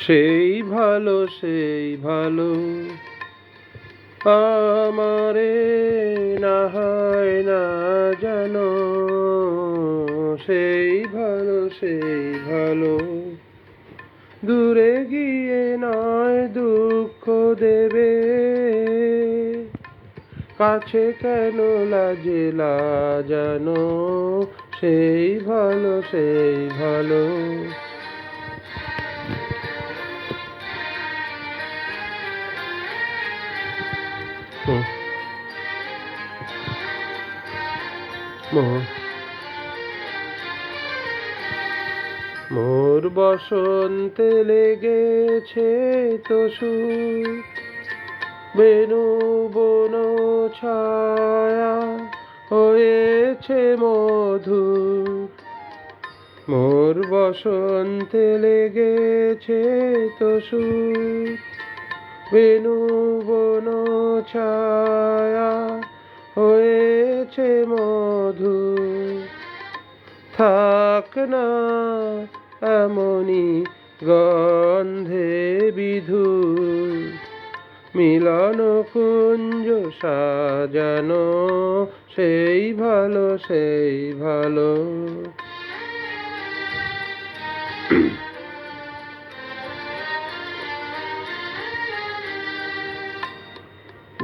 সেই ভালো সেই ভালো আমারে না হয় না জানো, সেই ভালো সেই ভালো দূরে গিয়ে নয় দুঃখ দেবে, কাছে কেন লাজে লাজানো, সেই ভালো সেই ভালো। মোর বসন্তে লেগেছে তো সুর, বেনু বন ছায়া হয়েছে মধুর। মোর বসন্তে লেগেছে তো সুর, বেনু বন ছায়া হয়েছে মধুর। থাক না এমনি গন্ধে বিধুর, মিলন কুঞ্জ সাজানো, সেই ভালো সেই ভালো।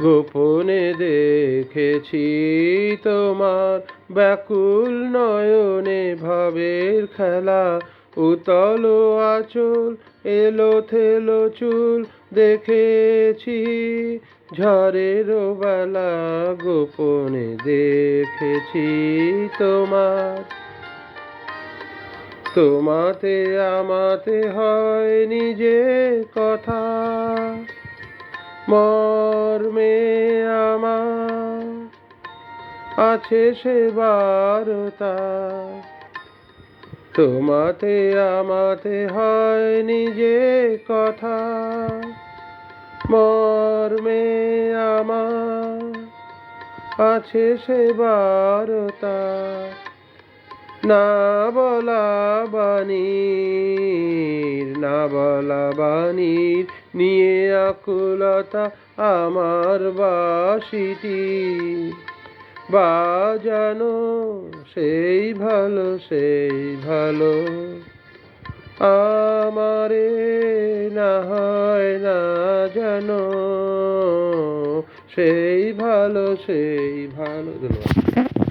গোপনে দেখেছি তোমার ব্যাকুল নয়নে ভাবের খেলা, উতল আঁচল এলো থেলো চুল দেখেছি ঝড়ের বেলা। গোপনে দেখেছি তোমার, তোমাতে আমাতে হয়নি যে কথা, মর্মে আমার আছে সে বারতা। তোমাতে আমাতে হয়নি যে কথা, মর্মে আমার আছে সে বারতা। না বলা বাণীর, না বলা বাণীর নিয়ে আকুলতা আমার বাঁশিটি বাজানো, সেই ভালো সেই ভালো আমারে না হয় না জানো, সেই ভালো সেই ভালো। ধন্যবাদ।